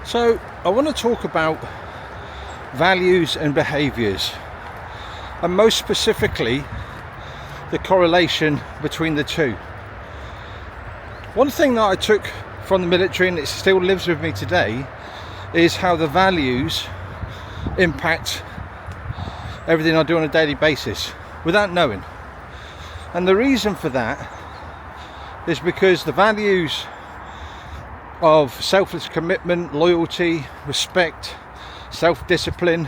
So I want to talk about values and behaviours, and most specifically the correlation between the two. One thing that I took from the military, and it still lives with me today, is how the values impact everything I do on a daily basis without knowing. And the reason for that is because the values of selfless commitment, loyalty, respect, self-discipline,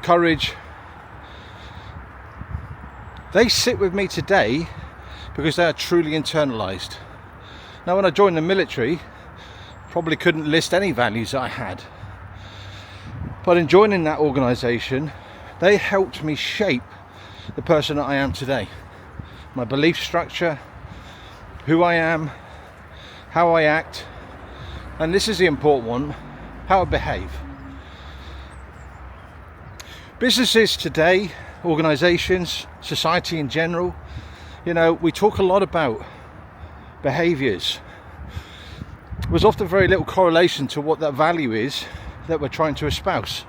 courage, they sit with me today because they are truly internalized. Now, when I joined the military, probably couldn't list any values that I had, but in joining that organization, they helped me shape the person that I am today. My belief structure, who I am, how I act, and this is the important one, how I behave. Businesses today, organizations, society in general, we talk a lot about behaviors. There's often very little correlation to what that value is that we're trying to espouse.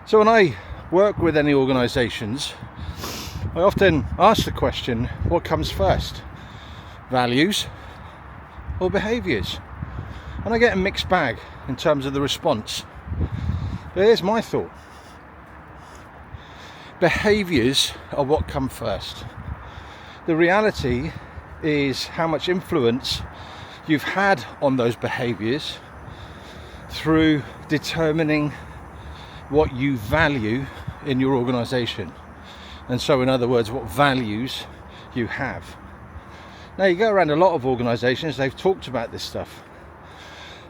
So when I work with any organizations, I often ask the question, what comes first? Values or behaviors? And I get a mixed bag in terms of the response. But here's my thought. Behaviors are what come first. The reality is how much influence you've had on those behaviors through determining what you value in your organization. And so, in other words, what values you have. Now, you go around a lot of organizations, they've talked about this stuff.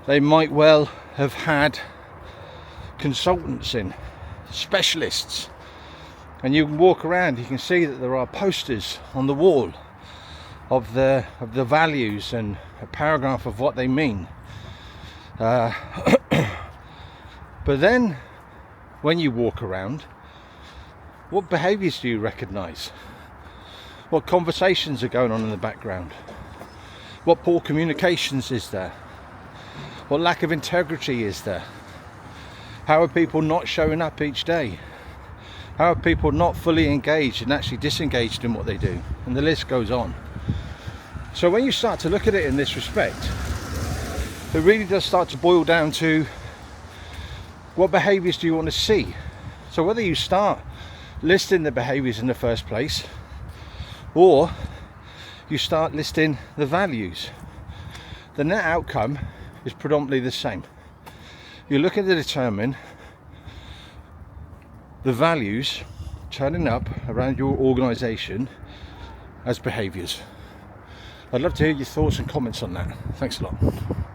They might well have had consultants in, specialists, and you can walk around, you can see that there are posters on the wall of the values and a paragraph of what they mean. But then when you walk around, what behaviors do you recognize? What conversations are going on in the background? What poor communications is there? What lack of integrity is there? How are people not showing up each day? How are people not fully engaged and actually disengaged in what they do? And the list goes on. So when you start to look at it in this respect, it really does start to boil down to what behaviors do you want to see? So whether you start listing the behaviors in the first place, or you start listing the values, the net outcome is predominantly the same. You're looking to determine the values turning up around your organization as behaviors. I'd love to hear your thoughts and comments on that. Thanks a lot.